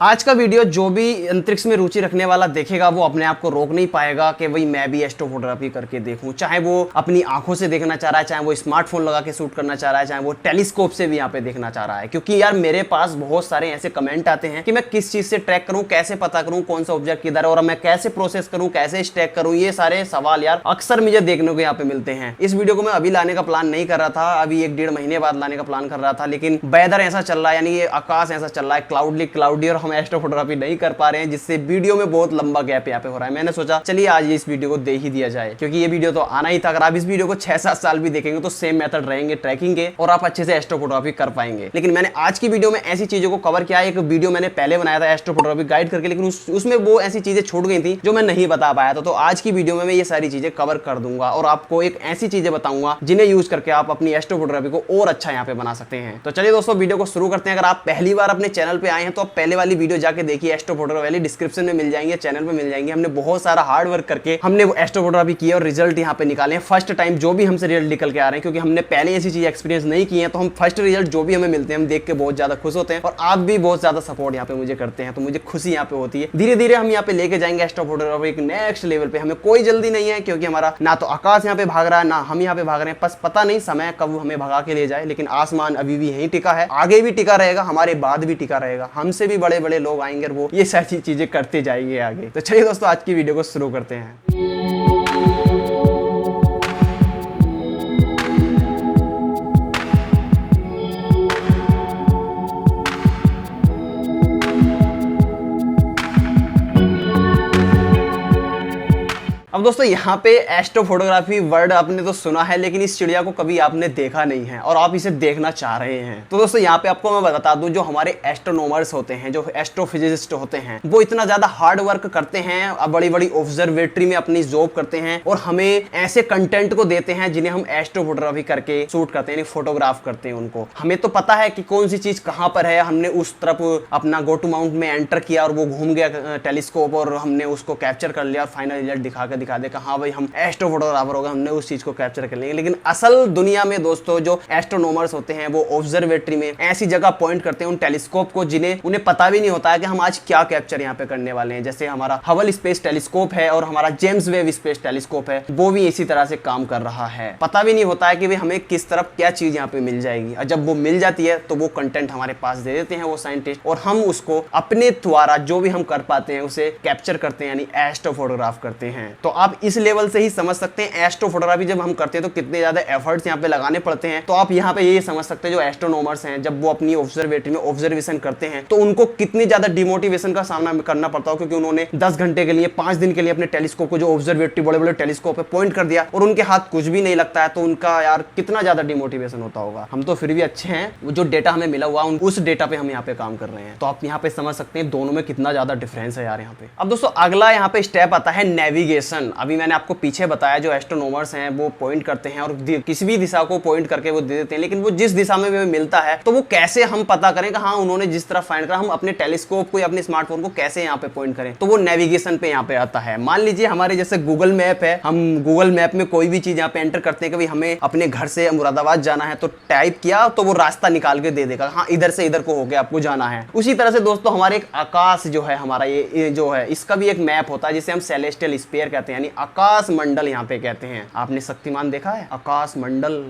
आज का वीडियो जो भी अंतरिक्ष में रुचि रखने वाला देखेगा वो अपने आप को रोक नहीं पाएगा कि भाई मैं भी एस्ट्रोफोटोग्राफी करके देखूं। चाहे वो अपनी आंखों से देखना चाह रहा है, चाहे वो स्मार्टफोन लगा के शूट करना चाह रहा है, चाहे वो टेलीस्कोप से भी यहाँ पे देखना चाह रहा है। क्योंकि यार मेरे पास बहुत सारे ऐसे कमेंट आते हैं कि मैं किस चीज से ट्रैक करूं, कैसे पता करूं कौन सा ऑब्जेक्ट किधर है और मैं कैसे प्रोसेस करूं, कैसे ट्रैक करूं। ये सारे सवाल यार अक्सर मुझे देखने को यहाँ पे मिलते हैं। इस वीडियो को मैं अभी लाने का प्लान नहीं कर रहा था, अभी 1-1.5 महीने बाद लाने का प्लान कर रहा था, लेकिन वेदर ऐसा चल रहा है, यानी ये आकाश ऐसा चल रहा है क्लाउडी और हम एस्ट्रोफोटोग्राफी नहीं कर पा रहे हैं, जिससे वीडियो में बहुत लंबा गैप यहाँ पे हो रहा है। मैंने सोचा चलिए आज इस वीडियो को दे ही दिया जाए, क्योंकि ये वीडियो तो आना ही था। अगर आप इस वीडियो को 6-7 साल भी देखेंगे तो सेम मेथड रहेंगे ट्रैकिंग के और आप अच्छे से एस्ट्रोफोटोग्राफी कर पाएंगे। लेकिन मैंने आज की वीडियो में ऐसी चीजों को कवर किया है। एक वीडियो मैंने पहले बनाया था एस्ट्रोफोटोग्राफी गाइड करके, लेकिन उसमें वो ऐसी चीजें छूट गई थी जो मैं नहीं बता पाया था। तो आज की वीडियो में मैं ये सारी चीजें कवर कर दूंगा और आपको एक ऐसी चीजें बताऊंगा जिन्हें यूज करके आप अपनी एस्ट्रोफोटोग्राफी को और अच्छा यहाँ पे बना सकते हैं। तो चलिए दोस्तों वीडियो को शुरू करते हैं। अगर आप पहली बार अपने चैनल पे आए हैं तो आप पहले वाली वीडियो जाके देखिए, एस्ट्रोफोटोग्राफी वाली डिस्क्रिप्शन में मिल जाएंगे, चैनल पे मिल जाएंगे। हमने बहुत सारा हार्ड वर्क करके हमने वो एस्ट्रोफोटोग्राफी की और रिजल्ट यहाँ पे निकाले हैं। फर्स्ट टाइम जो भी हमसे रिजल्ट निकल के आ रहे हैं, क्योंकि हमने पहले ऐसी चीज एक्सपीरियंस नहीं की है, तो हम फर्स्ट रिजल्ट जो भी हमें मिलते हैं हम देख के बहुत ज्यादा खुश होते हैं और आप भी बहुत ज्यादा सपोर्ट यहाँ पे मुझे करते हैं, तो मुझे खुशी यहाँ पे होती है। धीरे धीरे हम यहाँ पे लेके जाएंगे एस्ट्रोफोटोग्राफी एक नेक्स्ट लेवल पे। हमें कोई जल्दी नहीं है, क्योंकि हमारा ना तो आकाश यहाँ पे भाग रहा है ना हम यहाँ पे भाग रहे हैं। बस पता नहीं समय कब हमें भगा के ले जाए, लेकिन आसमान अभी भी यहीं टिका है, आगे भी टिका रहेगा, हमारे बाद भी टिका रहेगा। हमसे भी बड़े बड़े लोग आएंगे और वो ये सारी चीजें करते जाएंगे आगे। तो चलिए दोस्तों आज की वीडियो को शुरू करते हैं। अब दोस्तों यहाँ पे एस्ट्रोफोटोग्राफी वर्ड आपने तो सुना है, लेकिन इस चिड़िया को कभी आपने देखा नहीं है और आप इसे देखना चाह रहे हैं। तो दोस्तों यहाँ पे आपको मैं बता दूं, जो हमारे एस्ट्रोनॉमर्स होते हैं, जो एस्ट्रोफिजिसिस्ट होते हैं, वो इतना ज्यादा हार्ड वर्क करते हैं, बड़ी बड़ी ऑब्जर्वेटरी में अपनी जॉब करते हैं और हमें ऐसे कंटेंट को देते हैं जिन्हें हम एस्ट्रोफोटोग्राफी करके शूट करते हैं, फोटोग्राफ करते हैं उनको। हमें तो पता है कि कौन सी चीज कहाँ पर है, हमने उस तरफ अपना गो टू माउंट में एंटर किया और वो घूम गया टेलीस्कोप और हमने उसको कैप्चर कर लिया और फाइनल रिजल्ट दिखा दे हाँ भाई हम एस्ट्रोफोटोग्राफर हो गए, हमने उस चीज को कैप्चर कर लिया। लेकिन असल दुनिया में दोस्तों जो एस्ट्रोनॉमर्स होते हैं वो ऑब्जर्वेटरी में ऐसी जगह पॉइंट करते हैं उन टेलीस्कोप को जिन्हें उन्हें पता भी नहीं होता है कि हम आज क्या कैप्चर यहाँ पे करने वाले हैं। जैसे हमारा हबल स्पेस टेलीस्कोप है और हमारा जेम्स वेब स्पेस टेलीस्कोप है, वो भी इसी तरह से काम कर रहा है। पता भी नहीं होता है कि भाई हमें किस तरफ क्या चीज यहाँ पे मिल जाएगी, और जब वो मिल जाती है तो वो कंटेंट हमारे पास दे देते हैं वो साइंटिस्ट, और हम उसको अपने द्वारा जो भी हम कर पाते हैं उसे कैप्चर करते हैं, यानी एस्ट्रोफोटोग्राफ करते हैं। तो आप इस लेवल से ही समझ सकते हैं एस्ट्रोफोटोग्राफी जब हम करते हैं तो कितने ज्यादा एफर्ट्स यहाँ पे लगाने पड़ते हैं। तो आप यहाँ पे ये समझ सकते हैं जो एस्ट्रोनॉमर्स हैं जब वो अपनी ऑब्जर्वेटरी में ऑब्जर्वेशन करते हैं तो उनको कितनी ज्यादा डिमोटिवेशन का सामना करना पड़ता हो, क्योंकि उन्होंने 10 घंटे के लिए 5 दिन के लिए अपने टेलीस्कोप को, जो ऑब्जर्वेटरी बड़े बड़े टेलीस्कोप पे पॉइंट कर दिया और उनके हाथ कुछ भी नहीं लगता है, तो उनका यार कितना ज्यादा डिमोटिवेशन होता होगा। हम तो फिर भी अच्छे हैं, जो डेटा हमें मिला हुआ उस डेटा पे हम यहाँ पे काम कर रहे हैं। तो आप यहाँ पे समझ सकते हैं दोनों में कितना ज्यादा डिफरेंस है यार यहाँ पे। अब दोस्तों अगला यहाँ पे स्टेप आता है नेविगेशन। अभी मैंने आपको पीछे बताया जो एस्ट्रोनॉमर्स हैं वो पॉइंट करते हैं और किसी भी दिशा को पॉइंट करके वो दे देते हैं, लेकिन वो जिस दिशा में हमें मिलता है तो वो कैसे हम पता करें कि हाँ उन्होंने जिस तरफ फाइंड करा, हम अपने टेलीस्कोप को या अपने स्मार्टफोन को कैसे यहाँ पे पॉइंट करें। तो वो नेविगेशन पे यहाँ पे आता है। मान लीजिए हमारे जैसे गूगल मैप है, हम गूगल मैप में कोई भी चीज यहाँ पे एंटर करते हैं कि भाई हमें अपने घर से मुरादाबाद जाना है, तो टाइप किया तो वो रास्ता निकाल के दे देगा, हाँ इधर से इधर को हो गया आपको जाना है। उसी तरह से दोस्तों हमारे एक आकाश जो है हमारा ये जो है इसका भी एक मैप होता है जिसे हम सेलेस्टियल स्फीयर कहते हैं, यानी आकाश मंडल यहाँ पे कहते हैं। आपने शक्तिमान देखा है, आकाश मंडल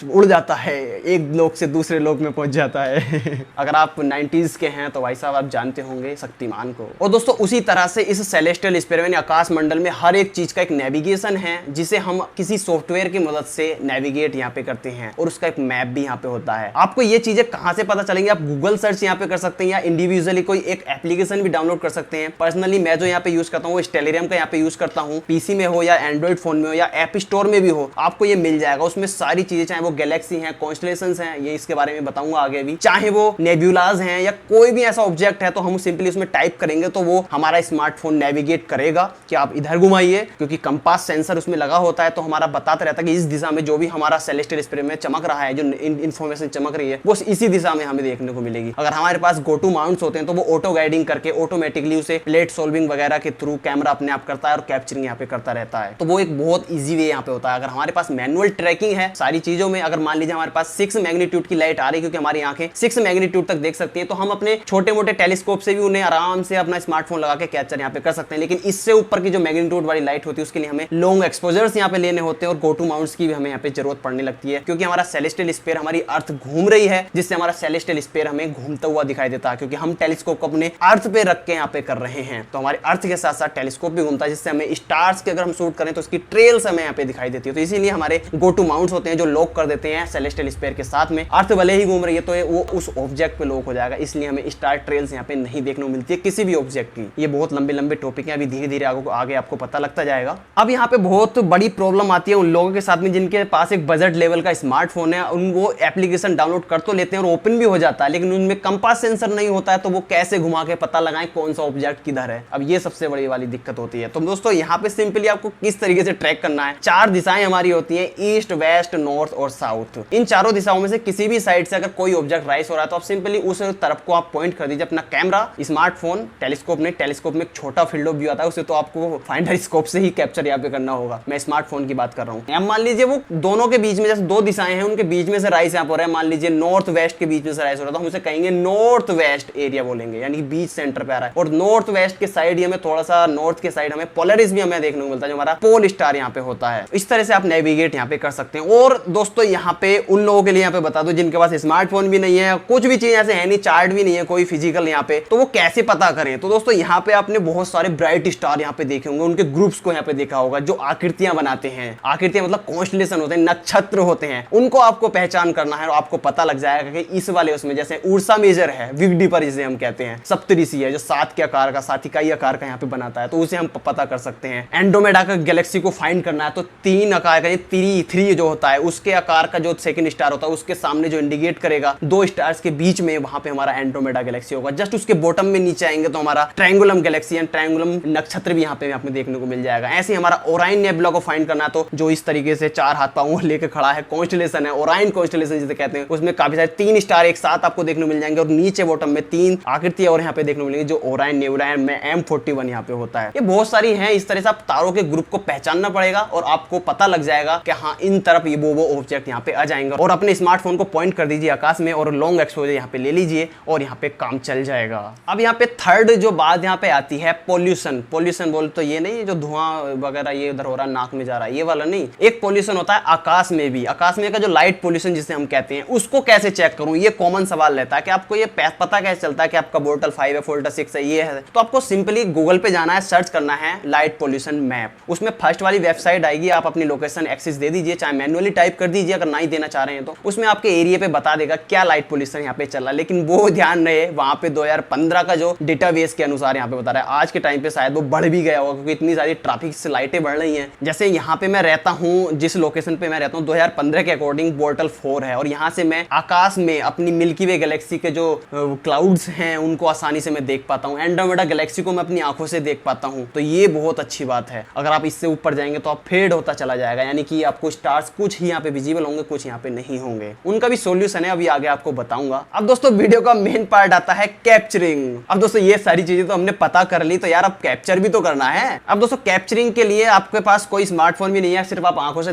उड़ जाता है, एक लोक से दूसरे लोक में पहुंच जाता है। अगर आप 90s के हैं तो भाई साहब आप जानते होंगे शक्तिमान को। और दोस्तों उसी तरह से इस सेलेस्टियल स्फीयर में आकाश मंडल में हर एक चीज का एक नेविगेशन है जिसे हम किसी सॉफ्टवेयर की मदद से नेविगेट यहाँ पे करते हैं, और उसका एक मैप भी यहाँ पे होता है। आपको ये चीजें कहाँ से पता चलेंगी, आप गूगल सर्च यहाँ पे कर सकते हैं या इंडिविजुअली कोई एक एप्लीकेशन भी डाउनलोड कर सकते हैं। पर्सनली मैं जो यहाँ पे यूज करता हूँ वो टेलीग्राम का यहाँ पे यूज करता हूँ, पीसी में हो या एंड्रॉइड फोन में हो या ऐप स्टोर में भी हो, आपको ये मिल जाएगा। उसमें सारी चीजें, चाहे वो गैलेक्सी हैं, कॉन्स्टलेशंस हैं, ये इसके बारे में बताऊंगा आगे भी, चाहे वो नेब्यूलाज हैं या कोई भी ऐसा ऑब्जेक्ट है, तो हम सिंपली उसमें टाइप करेंगे तो वो हमारा स्मार्टफोन नेविगेट करेगा कि आप इधर घुमाइए, क्योंकि कंपास सेंसर उसमें लगा होता है तो हमारा बताता रहता है कि इस दिशा में जो भी हमारा सेलेस्टियल स्फीयर में चमक रहा है, जो इन्फॉर्मेशन चमक रही है वो इसी दिशा में हमें देखने को मिलेगी। अगर हमारे पास गो टू माउंट्स होते हैं तो वो ऑटो गाइडिंग करके ऑटोमेटिकली उसे प्लेट सोल्विंग वगैरह के थ्रू कैमरा अपने आप करता है और कैप्चरिंग यहाँ पे करता रहता है। तो वो एक बहुत ईजी वे यहाँ पे होता है। अगर हमारे पास मैनुअल ट्रैकिंग है सारी चीजों में में अगर मान लीजिए हमारे पास 6 मैग्नीट्यूड की लाइट आ रही है, क्योंकि हमारी आंखें 6 मैग्नीट्यूड तक देख सकती हैं, तो हम अपने छोटे मोटे टेलीस्कोप से भी उन्हें आराम से अपना स्मार्टफोन लगा के कैप्चर यहाँ पे कर सकते हैं। लेकिन इससे ऊपर की जो मैग्नीट्यूड वाली लाइट होती है उसके लिए हमें लॉन्ग एक्सपोजर्स यहाँ पे लेने होते हैं और गो टू माउंट्स की भी हमें यहाँ पे जरूरत पड़ने लगती है, क्योंकि हमारा सेलेस्टियल स्फीयर, हमारी अर्थ घूम रही है, जिससे हमारा सेलेस्टियल स्फीयर हमें घूमता हुआ दिखाई देता है, क्योंकि हम टेलीस्कोप को अपने अर्थ पे रख के यहाँ पे कर रहे हैं। तो हमारे अर्थ के साथ साथ टेलीस्कोप भी घूमता है, जिससे हमें स्टार्स के अगर हम शूट करें तो उसकी ट्रेल्स हमें यहाँ पे दिखाई देती है। तो इसीलिए हमारे गो टू माउंट्स होते हैं जो लॉक कर देते हैं सेलेस्टियल स्फीयर के साथ में। अर्थ भले ही घूम रही है तो वो उस ऑब्जेक्ट पे लॉक हो जाएगा, इसलिए हमें स्टार ट्रेल्स यहाँ पे नहीं देखने को मिलती है किसी भी ऑब्जेक्ट की। ये बहुत लंबे लंबे टॉपिक है, अभी धीरे धीरे आगे आपको पता लगता जाएगा। अब यहाँ पे बहुत बड़ी प्रॉब्लम आती है उन लोगों के साथ में जिनके पास एक बजट लेवल का स्मार्टफोन है। उनको एप्लीकेशन डाउनलोड कर तो लेते हैं और ओपन भी हो जाता है, लेकिन उनमें कंपास सेंसर नहीं होता है, तो वो कैसे घुमा के पता लगाएं कौन सा ऑब्जेक्ट किधर है। अब ये सबसे बड़ी वाली दिक्कत होती है। तो दोस्तों यहाँ पे सिंपली आपको किस तरीके से ट्रैक करना है, 4 दिशाएं हमारी होती है, ईस्ट, वेस्ट, नॉर्थ और साउथ। इन चारों दिशाओं में से किसी भी साइड से अगर कोई ऑब्जेक्ट राइज हो रहा है तो आप सिंपली उस तरफ को आप पॉइंट कर दीजिए अपना कैमरा, स्मार्टफोन, टेलीस्कोप नहीं, टेलीस्कोप में एक छोटा फील्ड ऑफ व्यू आता है, उसे तो आपको फाइंडर स्कोप से ही कैप्चर यहाँ पे करना होगा। मैं स्मार्टफोन की बात कर रहा हूँ। अब मान लीजिए वो दोनों के बीच में, जैसे 2 दिशाएं हैं उनके बीच में से राइज यहाँ पर है, मान लीजिए नॉर्थ वेस्ट के बीच में से राइज हो रहा है, तो हम उसे कहेंगे नॉर्थ वेस्ट एरिया बोलेंगे, यानी बीच सेंटर पे आ रहा है। और नॉर्थ वेस्ट के साइड हमें थोड़ा सा नॉर्थ के साइड हमें पोलरिस भी हमें देखने को मिलता है, जो हमारा पोल स्टार यहाँ पे होता है। इस तरह से आप नेविगेट यहाँ पे कर सकते हैं। और दोस्तों यहाँ पे उन लोगों के लिए यहाँ पे बता दो जिनके पास स्मार्टफोन भी नहीं है, कुछ भी चीज ऐसे है नहीं, चार्ट भी नहीं है कोई फिजिकल यहाँ पे, तो वो कैसे पता करें। तो दोस्तों यहाँ पे आपने बहुत सारे ब्राइट स्टार यहाँ पे देखे होंगे, उनके ग्रुप्स को यहाँ पे देखा होगा जो आकृतियां बनाते हैं। आकृतियां मतलब कॉन्स्टेलेशन होते हैं, नक्षत्र होते हैं, उनको आपको पहचान करना है और आपको पता लग जाएगा कि इस वाले उसमें जैसे उर्सा मेजर है, विगडीपर जिसे हम कहते हैं, सप्तऋषि है जो 7 के आकार का, 7 इकाई आकार का यहाँ पे बनाता है, तो उसे हम पता कर सकते हैं। एंड्रोमेडा का गैलेक्सी को फाइंड करना है तो 3 आकार का, 3 जो होता है उसके आकार का जो सेकंड स्टार होता है उसके सामने जो इंडिकेट करेगा 2 स्टार्स के बीच में, वहां पे हमारा एंड्रोमेडा गैलेक्सी होगा। जस्ट उसके बॉटम में नीचे आएंगे तो हमारा ट्रायंगुलम गैलेक्सी एंड ट्रायंगुलम नक्षत्र भी यहाँ पे आपको देखने को मिल जाएगा। ऐसे हमारा ओराइन नेबुला को फाइंड करना है तो जो इस तरीके से 4 हाथ पांव लेके खड़ा है कॉन्स्टेलेशन है, ओराइन कॉन्स्टेलेशन जिसे कहते हैं, उसमें काफी सारे 3 स्टार एक साथ आपको देखने को मिल जाएंगे और नीचे बॉटम में 3 आकृतियां और यहाँ पे देखने को मिलेंगी जो ओराइन नेबुला में M41 यहाँ पे होता है। ये बहुत सारी है। इस तरह से आप तारों के ग्रुप को पहचानना पड़ेगा और आपको पता लग जाएगा कि हाँ इन तरफ ये वो ऑब्जेक्ट यहाँ पे आ जाएंगे। और अपने स्मार्टफोन को पॉइंट कर दीजिए आकाश में और लॉन्ग एक्सपोजर यहाँ पे ले लीजिए और यहाँ पे काम चल जाएगा। अब यहाँ पे थर्ड जो बात यहाँ पे आती है पोल्यूशन। पोल्यूशन बोल तो ये नहीं जो धुआं वगैरह ये उधर हो रहा है नाक में जा रहा है, ये वाला नहीं। एक पोल्यूशन होता है आकाश में भी, आकाश में का जो लाइट पोल्यूशन जिसे हम कहते हैं, उसको कैसे चेक करूं, ये कॉमन सवाल रहता है कि आपको ये पता कैसे चलता है कि आपका बोल्टा 5 है, फोल्टा 6 है, ये है। तो आपको सिंपली गूगल पे जाना है, सर्च करना है लाइट पोल्यूशन मैप। उसमें फर्स्ट वाली वेबसाइट आएगी, आप अपनी लोकेशन एक्सेस दे दीजिए, चाहे मैनुअली टाइप कर दीजिए अगर नहीं देना चाह रहे हैं तो। उसमें आपके एरिया पे बता देगा क्या लाइट पोल्यूशन यहाँ पे चल रहा है। लेकिन वो ध्यान रहे वहां पे 2015 का जो डेटाबेस के अनुसार यहाँ पे बता रहा है, आज के टाइम पे शायद वो बढ़ भी गया होगा क्योंकि इतनी सारी ट्रैफिक से लाइटें बढ़ रही हैं। जैसे यहाँ पे मैं रहता हूँ, जिस लोकेशन पे मैं रहता हूँ, 2015 के अकॉर्डिंग बोर्टल 4 है और यहाँ से मैं आकाश में अपनी मिल्की वे गैलेक्सी के जो क्लाउड्स हैं उनको आसानी से मैं देख पाता हूँ। एंड्रोमेडा गैलेक्सी को मैं अपनी आंखों से देख पाता हूँ, तो ये बहुत अच्छी बात है। अगर आप इससे ऊपर जाएंगे तो आप फेड होता चला जाएगा, यानी कि आपको स्टार्स कुछ ही यहाँ पे विजिबल होंगे, कुछ यहाँ पे नहीं होंगे। उनका भी सोल्यूशन है, अभी आगे आपको बताऊंगा। अब दोस्तों वीडियो का मेन पार्ट आता है कैप्चरिंग। अब दोस्तों ये सारी चीजें तो हमने पता कर ली, तो यार अब कैप्चर भी तो करना है। अब दोस्तों कैप्चरिंग के लिए आपके पास कोई स्मार्टफोन भी नहीं है, सिर्फ आप आंखों से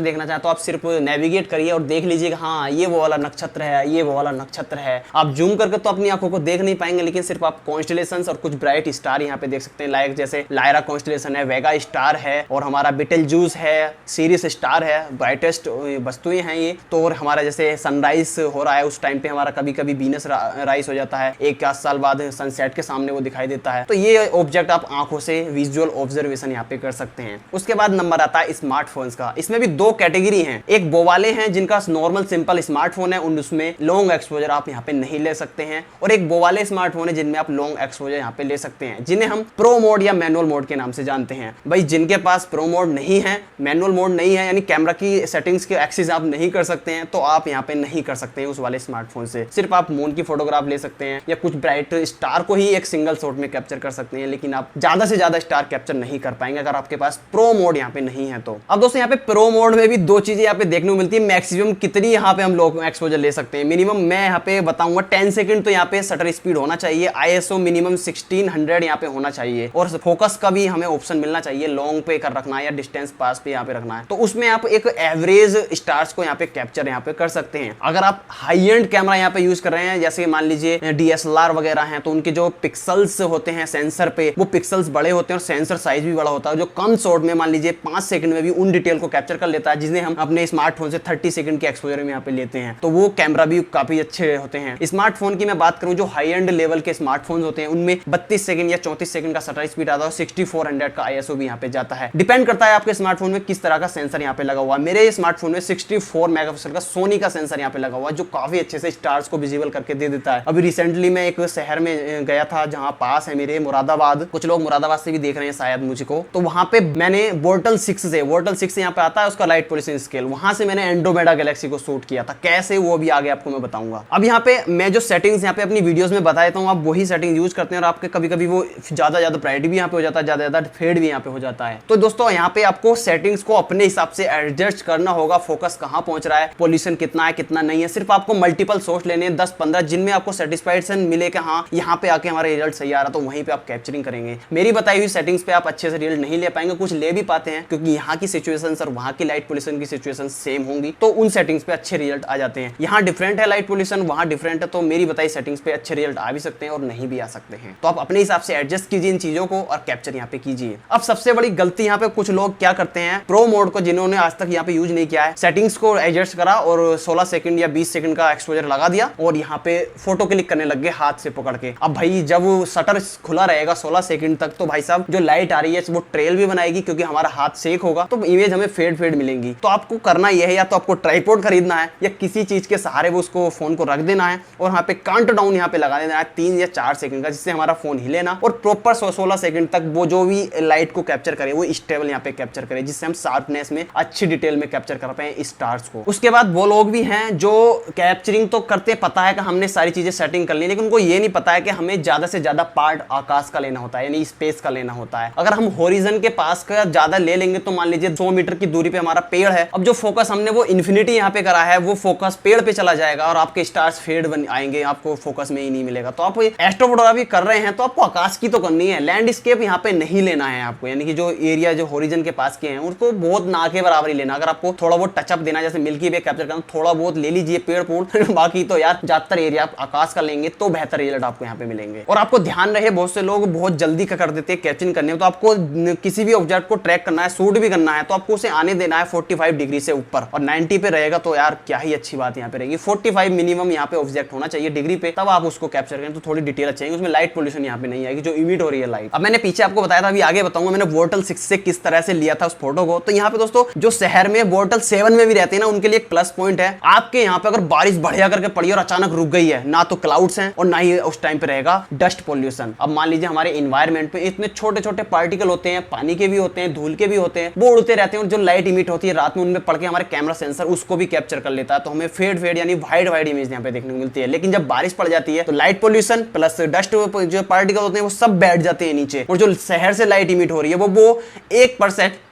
देखना चाहते हो, आप सिर्फ नेविगेट करिए और देख लीजिए कि हाँ ये वो वाला नक्षत्र है, ये वो वाला नक्षत्र है। आप जूम करके तो अपनी आंखों को देख नहीं पाएंगे, लेकिन सिर्फ आप कॉन्स्टेलेशंस और कुछ ब्राइट स्टार यहाँ पे देख सकते हैं, लाइक जैसे लायरा कॉन्स्टेलेशन है, वेगा स्टार है और हमारा बिटेलजूस है, सीरियस स्टार है, ब्राइटेस्ट वस्तुएं हैं ये। तो और हमारा जैसे सनराइज हो रहा है उस टाइम पे हमारा कभी कभी वीनस राइज हो जाता है, 1 साल बाद सनसेट के सामने वो दिखाई देता है। तो ये ऑब्जेक्ट आप आंखों से विजुअल ऑब्जर्वेशन यहाँ पे कर सकते हैं। उसके बाद नंबर आता है स्मार्टफोन्स का। इसमें भी 2 कैटेगरी हैं, एक वो वाले हैं जिनका नॉर्मल सिंपल स्मार्टफोन है, उसमें लॉन्ग एक्सपोजर आप यहाँ पे नहीं ले सकते हैं, और एक वो वाले स्मार्टफोन है जिनमें आप लॉन्ग एक्सपोजर यहाँ पे ले सकते हैं, जिन्हें हम प्रो मोड या मैनुअल मोड के नाम से जानते हैं। भाई जिनके पास प्रो मोड नहीं है, मैनुअल मोड नहीं है, यानी कैमरा की सेटिंग्स के एक्सेस आप नहीं कर सकते हैं, तो आप यहाँ पे नहीं कर सकते हैं उस वाले स्मार्टफोन से। सिर्फ आप मून की फोटोग्राफ ले सकते हैं या कुछ ब्राइट स्टार को ही एक सिंगल शॉट में कैप्चर कर सकते हैं, लेकिन आप ज्यादा से ज्यादा स्टार कैप्चर नहीं कर पाएंगे अगर आपके पास प्रो मोड यहाँ पे नहीं है तो। अब दोस्तों यहाँ पे प्रो मोड में भी 2 चीजें यहाँ पे देखने को मिलती है। मैक्सिमम कितनी यहाँ पे हम लोग एक्सपोजर ले सकते हैं, मिनिमम मैं यहाँ पे बताऊंगा 10 सेकंड तो यहाँ पे शटर स्पीड होना चाहिए, ISO मिनिमम 1600 यहाँ पे होना चाहिए, और फोकस का भी हमें ऑप्शन मिलना चाहिए, लॉन्ग पे कर रखना है या डिस्टेंस पास पे यहाँ पे रखना है। तो उसमें आप एक एवरेज स्टार्स को यहाँ यहाँ पे कैप्चर यहाँ पे कर सकते हैं। अगर आप हाई एंड कैमरा यहाँ पे यूज कर रहे हैं, जैसे मान लीजिए DSLR वगैरह हैं, तो उनके जो पिक्सल्स होते हैं सेंसर पे, वो पिक्सल्स बड़े होते हैं और सेंसर साइज भी बड़ा होता है, जो कम शॉट में मान लीजिए 5 सेकंड में भी उन डिटेल को कैप्चर कर लेता है, जिसने हम अपने स्मार्टफोन से 30 सेकंड के एक्सपोजर में यहाँ पे लेते हैं। तो वो कैमरा भी काफी अच्छे होते हैं। स्मार्टफोन की मैं बात करूं, जो हाई एंड लेवल के स्मार्टफोन होते हैं उनमें 32 सेकंड या 34 सेकंड का शटर स्पीड आता है, 6400 का ISO भी यहाँ पे जाता है। डिपेंड करता है आपके स्मार्टफोन में किस तरह का सेंसर यहाँ पे लगा हुआ है। मेरे स्मार्टफोन में 64 मेगापिक्सल का सोनी का सेंसर यहाँ पे लगा हुआ है, जो काफी अच्छे से स्टार्स को विजिबल करके दे देता है। अभी रिसेंटली मैं एक शहर में गया था जहां पास है मेरे मुरादाबाद, कुछ लोग मुरादाबाद से भी देख रहे हैं शायद मुझको, तो वहां पे मैंने वोर्टल 6 यहाँ पे आता है उसका लाइट पॉल्यूशन स्केल, वहां से मैंने एंड्रोमेडा गैलेक्सी को शूट किया था। कैसे वो भी आगे आपको मैं बताऊंगा। अब यहाँ पे मैं जो सेटिंग्स यहाँ पे अपनी वीडियोस में बता देता हूँ, आप वही सेटिंग यूज करते हैं और आपके कभी कभी वो ज्यादा प्रायोरिटी भी यहाँ पे हो जाता है, ज्यादा फेड भी यहाँ पे हो जाता है। तो दोस्तों यहाँ पे आपको सेटिंग्स को अपने हिसाब से एडजस्ट करना होगा, फोकस कहाँ पहुंच रहा है, पॉल्यूशन कितना है कितना नहीं है। सिर्फ आपको मल्टीपल सोर्स लेने हैं 10-15, जिनमें आपको सेटिस्फैक्शन मिले कि हाँ यहाँ पे आके हमारा रिजल्ट सही आ रहा, तो वहीं पे आप कैप्चरिंग करेंगे। मेरी बताई हुई सेटिंग्स पे आप अच्छे से रिजल्ट नहीं ले पाएंगे, कुछ ले भी पाते हैं क्योंकि यहाँ की सिचुएशन और वहाँ की लाइट पॉल्यूशन की सिचुएशन सेम होंगी, तो उन सेटिंग्स पे अच्छे रिजल्ट आ जाते हैं। यहाँ डिफरेंट है लाइट पॉल्यूशन, वहाँ डिफरेंट है, तो मेरी बताई सेटिंग्स पे अच्छे रिजल्ट आ भी सकते हैं और नहीं भी आ सकते हैं। तो आप अपने हिसाब से एडजस्ट कीजिए इन चीजों को और कैप्चर यहाँ पे कीजिए। अब सबसे बड़ी गलती यहाँ पे कुछ लोग क्या करते हैं, प्रो मोड को जिन्होंने आज तक यहाँ पे यूज नहीं किया है, सेटिंग्स को एडजस्ट करा और 16 सेकंड या 20 सेकंड का एक्सपोजर लगा दिया और यहाँ पे फोटो क्लिक करने लग गए हाथ से पकड़ के। अब भाई जब शटर खुला रहेगा 16 सेकंड तक, तो भाई साहब जो लाइट आ रही है वो ट्रेल भी बनाएगी क्योंकि हमारा हाथ सेक होगा, तो इमेज हमें फेड मिलेंगी। तो आपको करना यह है, या तो आपको ट्राइपॉड खरीदना है या किसी चीज के सहारे वो उसको फोन को रख देना है और यहाँ पे काउंटडाउन यहाँ पे लगा देना है 3 या 4 सेकंड का, जिससे हमारा फोन हिले ना और प्रॉपर 16 सेकंड तक वो जो भी लाइट को कैप्चर करे वो स्टेबल यहाँ पे कैप्चर करे, जिससे हम शार्पनेस में अच्छी डिटेल में कैप्चर कर पाए स्टार्स को। उसके बाद वो लोग भी हैं जो कैप्चरिंग तो करते, पता है कि हमने सारी चीजें सेटिंग कर ली, लेकिन उनको ये नहीं पता है कि हमें ज्यादा से ज्यादा पार्ट आकाश का लेना होता है, यानी स्पेस का लेना होता है। अगर हम होरिजन के पास का ज्यादा ले लेंगे तो मान लीजिए 100 मीटर की दूरी पे हमारा पेड़ है, अब जो फोकस हमने वो इन्फिनिटी यहाँ पे करा है, वो फोकस पेड़ पे चला जाएगा और आपके स्टार्स फेड आएंगे, आपको फोकस में ही नहीं मिलेगा। तो आप एस्ट्रोफोटोग्राफी कर रहे हैं तो आपको आकाश की तो करनी है, लैंडस्केप यहाँ पे नहीं लेना है आपको, यानी कि जो एरिया जो होरिजन के पास के हैं उसको बहुत ना के बराबर ही लेना। अगर आपको थोड़ा बहुत टचअप देना, जैसे मिल्की वे कैप्चर करना, थोड़ा बहुत ले लीजिए पेड़ पूड़ बाकी तो यार ज्यादातर एरिया आप आकाश का लेंगे तो बेहतर रिजल्ट आपको यहाँ पे मिलेंगे। और आपको ध्यान रहे, बहुत से लोग बहुत जल्दी का कर देते हैं कैप्चरिंग करने में, तो आपको किसी भी ऑब्जेक्ट को ट्रैक करना है, शूट भी करना है, तो आपको उसे आने देना है 45 डिग्री से ऊपर, और 90 पे रहेगा तो यार क्या ही अच्छी बात यहाँ पे रहेगी। 45 मिनिमम यहाँ पे ऑब्जेक्ट होना चाहिए डिग्री पे, तब आप उसको कैप्चर करें तो थोड़ी डिटेल अच्छी आएगी, उसमें लाइट पोल्यूशन यहाँ पे नहीं आएगी जो इमिट हो रही है लाइट। अब मैंने पीछे आपको बताया था, अभी आगे बताऊंगा मैंने वोर्टल 6 से किस तरह से लिया था उस फोटो को। तो यहाँ पे दोस्तों जो शहर में वोर्टल 7 में भी रहते हैं ना, उनके लिए एक प्लस पॉइंट है, आपके यहाँ पे अगर बारिश बढ़िया करके पड़ी और अचानक रुक गई है, ना तो क्लाउड्स हैं और ना ही उस टाइम पे रहेगा डस्ट पोल्यूशन। अब मान लीजिए हमारे इन्वायरमेंट पे इतने छोटे छोटे पार्टिकल होते हैं, पानी के भी होते हैं, धूल के भी होते हैं, वो उड़ते रहते हैं और जो लाइट इमिट होती है रात में उनमें पड़ के हमारे कैमरा सेंसर उसको भी कैप्चर कर लेता है, तो हमें फेड यानी वाइड इमेज यहाँ पे देखने को मिलती है। लेकिन जब बारिश पड़ जाती है तो लाइट पोल्यूशन प्लस डस्ट जो पार्टिकल होते हैं वो सब बैठ जाते हैं नीचे, और जो शहर से लाइट इमिट हो रही है वो 1%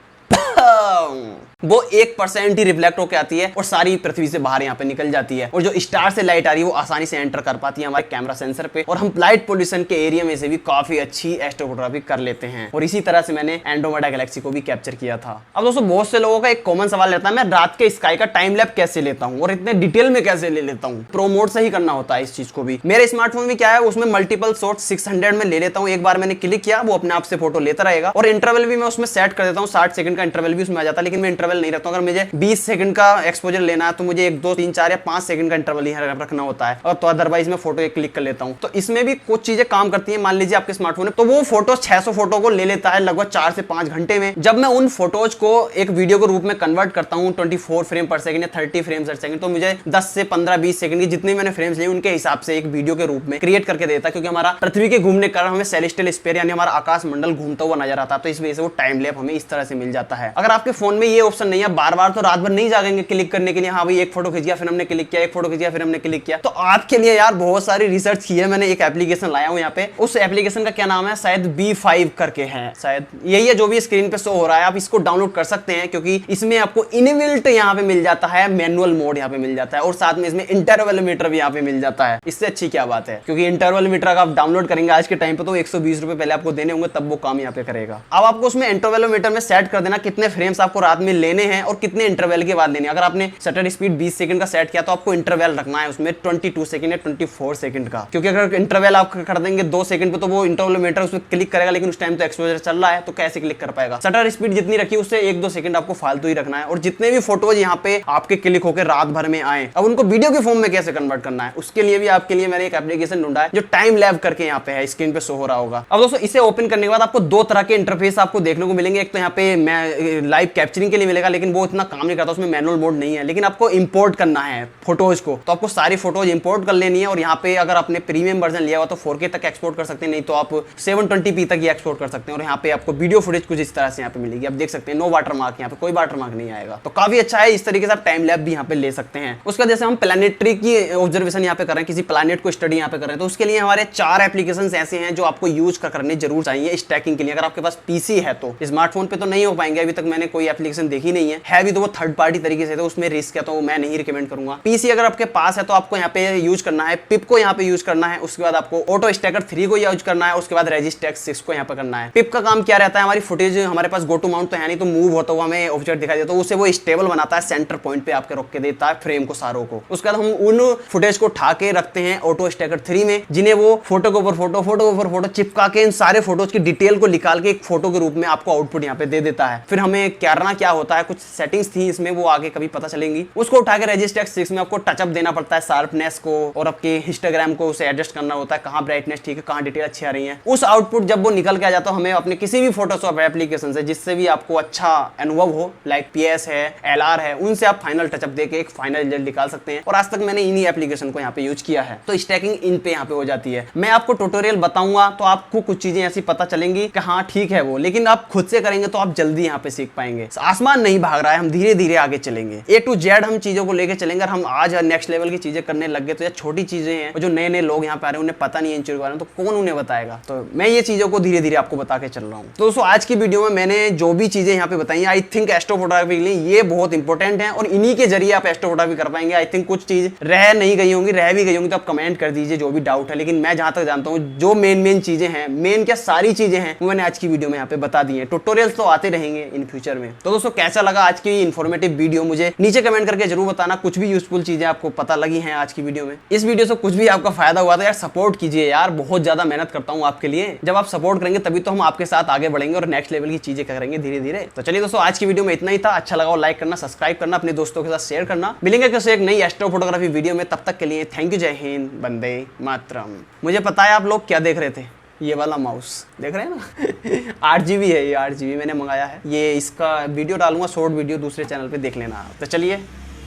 वो 1% ही रिफ्लेक्ट होकर आती है और सारी पृथ्वी से बाहर यहाँ पे निकल जाती है, और जो स्टार से लाइट आ रही है वो आसानी से एंटर कर पाती है हमारे कैमरा सेंसर पे, और हम लाइट पोल्यूशन के एरिया में से भी काफी अच्छी एस्ट्रोफोटोग्राफी कर लेते हैं। और इसी तरह से मैंने एंड्रोमेडा गैलेक्सी को भी कैप्चर किया था। अब दोस्तों बहुत से लोगों का एक कॉमन सवाल रहता है, मैं रात के स्काई का टाइम लैप कैसे लेता हूँ और इतने डिटेल में कैसे ले लेता हूँ। प्रो मोड से ही करना होता है इस चीज को भी। मेरे स्मार्टफोन में क्या है, उसमें मल्टीपल शॉट 600 में ले लेता हूँ, एक बार मैंने क्लिक किया वो अपने आप से फोटो लेता रहेगा, और इंटरवल भी मैं उसमें सेट कर देता हूँ, 60 सेकंड का इंटरवल भी उसमें आ जाता है, लेकिन मैं इंटरवल नहीं रखता हूँ। अगर मुझे 20 सेकंड का एक्सपोजर लेना है तो मुझे 1 2 3 4 या 5 सेकंड का इंटरवल ही रखना होता है, और तो अदरवाइज मैं फोटो क्लिक कर लेता हूं। तो इसमें भी कुछ चीजें काम करती हैं। मान लीजिए आपके स्मार्टफोन है तो वो फोटो 600 फोटो को ले लेता है लगभग 4 से 5 घंटे में। जब मैं उन फोटोज को एक वीडियो के रूप में कन्वर्ट करता हूं 24 फ्रेम पर सेकंड या 30 फ्रेम्स पर सेकंड, तो मुझे 10 से 15-20 सेकंड की जितनी मैंने फ्रेम्स लिए उनके हिसाब से एक वीडियो के रूप में क्रिएट करके देता है, क्योंकि हमारा पृथ्वी के घूमने के कारण हमें सेलेस्टियल स्फीयर यानी हमारा आकाश मंडल घूमता हुआ नजर आता है, तो इस वजह से वो टाइम लैप हमें इस तरह से मिल जाता है। अगर आपके फोन में ये ऑप्शन नहीं है, बार-बार तो रात भर नहीं जागेंगे क्लिक करने के लिए, हाँ भाई एक फोटो खींच गया फिर हमने क्लिक किया, एक फोटो खींच गया फिर हमने क्लिक किया, तो आपके लिए यार बहुत सारी रिसर्च की है मैंने। एक एप्लीकेशन लाया हूं यहाँ पे, उस एप्लीकेशन का क्या नाम है, शायद B5 करके है, शायद यही है जो भी स्क्रीन पे शो हो रहा है। आप इसको डाउनलोड कर सकते हैं क्योंकि इसमें आपको इनबिल्ट यहाँ पे मिल जाता है, मैनुअल मोड यहाँ पे मिल जाता है, और साथ में इसमें इंटरवल मीटर भी यहाँ पे मिल जाता है। इससे अच्छी क्या बात है, क्योंकि इंटरवल मीटर अगर आप डाउनलोड करेंगे आज के टाइम पे तो 120 रुपए पहले आपको देने होंगे, तब वो काम यहाँ पे करेगा। अब आपको उसमें इंटरवल मीटर में सेट कर देना कितने फ्रेम्स आपको रात में लेने लेने हैं और कितने इंटरवल के बाद लेने हैं। अगर आपने शटर स्पीड 20 सेकंड का सेट किया तो आपको इंटरवल रखना है उसमें 22 सेकंड या 24 सेकंड का, क्योंकि अगर इंटरवल आप कर देंगे 2 सेकंड पे तो वो इंटरवलोमीटर उसमें क्लिक करेगा, लेकिन उस टाइम तो एक्सपोजर चल रहा है तो कैसे क्लिक कर पाएगा। शटर स्पीड जितनी रखी उससे 1-2 सेकंड आपको फालतू ही रखना है। और जितने भी फोटोज यहाँ पे आपके क्लिक होकर रात भर में आए, अब उनको वीडियो के फॉर्म में कैसे कन्वर्ट करना है, उसके लिए भी आपके लिए मैंने एक एप्लीकेशन ढूंढा है जो टाइम लैब करके यहाँ पे है, स्क्रीन पे शो हो रहा होगा। अब दोस्तों इसे ओपन करने के बाद आपको 2 तरह के इंटरफेस आपको देखने को मिलेंगे। एक तो यहाँ पे मैं लाइव कैप्चरिंग के लिए मिलेगा, लेकिन वो इतना काम नहीं करता, उसमें मैनुअल मोड नहीं है। लेकिन आपको इंपोर्ट करना है फोटोज को, तो आपको सारी फोटोज इंपोर्ट कर लेनी है। और यहाँ पे अगर आपने प्रीमियम वर्जन लिया हुआ तो 4K तक एक्सपोर्ट कर सकते हैं, नहीं तो आप 720p तक ही एक्सपोर्ट कर सकते हैं। और यहाँ पे आपको वीडियो फुटेज कुछ इस तरह से यहाँ पे मिलेगी, आप देख सकते हैं नो वाटर मार्क, यहाँ पे कोई वाटर मार्क नहीं आएगा, तो काफी अच्छा है। इस तरीके से आप टाइम लैब भी यहाँ पे ले सकते हैं। उसका जैसे हम प्लैनेटरी की ऑब्जर्वेशन यहाँ पे कर रहे हैं, किसी प्लैनेट को स्टडी यहाँ पे कर रहे हैं, तो उसके लिए हमारे 4 एप्लीकेशन ऐसे हैं जो आपको यूज करने जरूर चाहिए स्टैकिंग के लिए। अगर आपके पास पीसी है तो, स्मार्टफोन पे तो नहीं हो पाएंगे, अभी तक मैंने कोई एप्लीकेशन देखी नहीं है भी तो वो थर्ड पार्टी तरीके से, तो उसमें रिस्क है, तो मैं नहीं रिकमेंड करूंगा। पीसी अगर आपके पास है तो आपको यहाँ पे यूज करना है पिप को, यहाँ पे यूज करना है। उसके बाद आपको ऑटो स्टैकर 3 को यूज करना है। उसके बाद रेजिस्टेक्स 6 को यहाँ पे करना है। पिप का काम क्या रहता है, हमारी फुटेज हमारे पास गो टू माउंट तो है नहीं, तो मूव होता हुआ हमें ऑब्जेक्ट दिखाई देता है, तो उसे वो स्टेबल बनाता है, सेंटर पॉइंट पे आपके रोक के देता है फ्रेम को सारों को। उसके बाद हम उन फुटेज को उठा के रखते हैं ऑटो स्टैकर 3 में, जिन्हें वो फोटो के ऊपर फोटो, फोटो के ऊपर फोटो चिपका के इन सारे फोटोज की डिटेल को निकाल के एक फोटो के रूप में आपको आउटपुट यहाँ पे दे देता है। फिर हमें करना क्या होता है, कुछ सेटिंग्स थी इसमें, वो आगे कभी पता चलेंगी। उसको उठा के रेजिस्टेक्स 6 में आपको टचअप देना पड़ता है, शार्पनेस को और आपके हिस्टोग्राम को उसे एडजस्ट करना होता है, कहाँ ब्राइटनेस ठीक है, कहाँ डिटेल अच्छी आ रही है। उस आउटपुट जब वो निकल के आ जाता है, हमें अपने किसी भी फोटोशॉप एप्लीकेशन से जिससे भी आपको अच्छा अनुभव हो, लाइक PS है, LR है, उनसे आप फाइनल टचअप देके एक फाइनल रिजल्ट निकाल सकते हैं। और आज तक मैंने इन्हीं एप्लीकेशन को यहाँ पे यूज किया है, तो स्टैकिंग इन पे यहाँ पे हो जाती है। मैं आपको ट्यूटोरियल बताऊंगा तो आपको कुछ चीजें ऐसी पता चलेंगी कि हाँ ठीक है वो, लेकिन आप खुद से करेंगे तो आप जल्दी यहाँ पे सीख पाएंगे। आसमान नहीं भाग रहा है, हम धीरे धीरे आगे चलेंगे, A to Z हम चीजों को लेके चलेंगे। हम आज नेक्स्ट लेवल की चीजें करने लग गए तो ये छोटी चीजें हैं, जो नए नए लोग यहाँ पे आ रहे हैं उन्हें पता नहीं है इन चीजों के बारे में, तो कौन उन्हें बताएगा। तो मैं ये चीजों को धीरे धीरे आपको बता के चल रहा हूँ। तो दोस्तों आज की वीडियो में मैंने जो भी चीजें यहाँ पे बताई, आई थिंक एस्ट्रो फोटोग्राफी के लिए ये बहुत इंपॉर्टेंट है और इन्हीं के जरिए आप एस्ट्रो फोटोग्राफी कर पाएंगे। आई थिंक कुछ चीज रह नहीं गई होंगी, रह भी गई होंगी तो आप कमेंट कर दीजिए जो भी डाउट है। लेकिन मैं जहां तक जानता हूँ जो मेन चीजें हैं, मेन क्या सारी चीजें हैं, वो मैंने आज की वीडियो में यहाँ पे बता दी है। ट्यूटोरियल्स तो आते रहेंगे इन फ्यूचर में। तो दोस्तों कैसा लगा आज की इन्फॉर्मेटिव वीडियो, मुझे नीचे कमेंट करके जरूर बताना। कुछ भी यूजफुल चीजें आपको पता लगी हैं आज की वीडियो में, इस वीडियो से कुछ भी आपका फायदा हुआ तो यार सपोर्ट कीजिए यार, बहुत ज्यादा मेहनत करता हूँ आपके लिए। जब आप सपोर्ट करेंगे तभी तो हम आपके साथ आगे बढ़ेंगे और नेक्स्ट लेवल की चीजें करेंगे धीरे धीरे। तो चलिए दोस्तों आज की वीडियो में इतना ही था। अच्छा लगा लाइक करना, सब्सक्राइब करना, अपने दोस्तों के साथ शेयर करना। मिलेंगे किसी एक नई एस्ट्रो फोटोग्राफी वीडियो में, तब तक के लिए थैंक यू, जय हिंद, वंदे मातरम। मुझे पता है आप लोग क्या देख रहे थे, ये वाला माउस देख रहे हैं ना 8GB है ये, 8GB मैंने मंगाया है ये। इसका वीडियो डालूंगा शॉर्ट वीडियो दूसरे चैनल पे, देख लेना। तो चलिए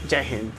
जय हिंद।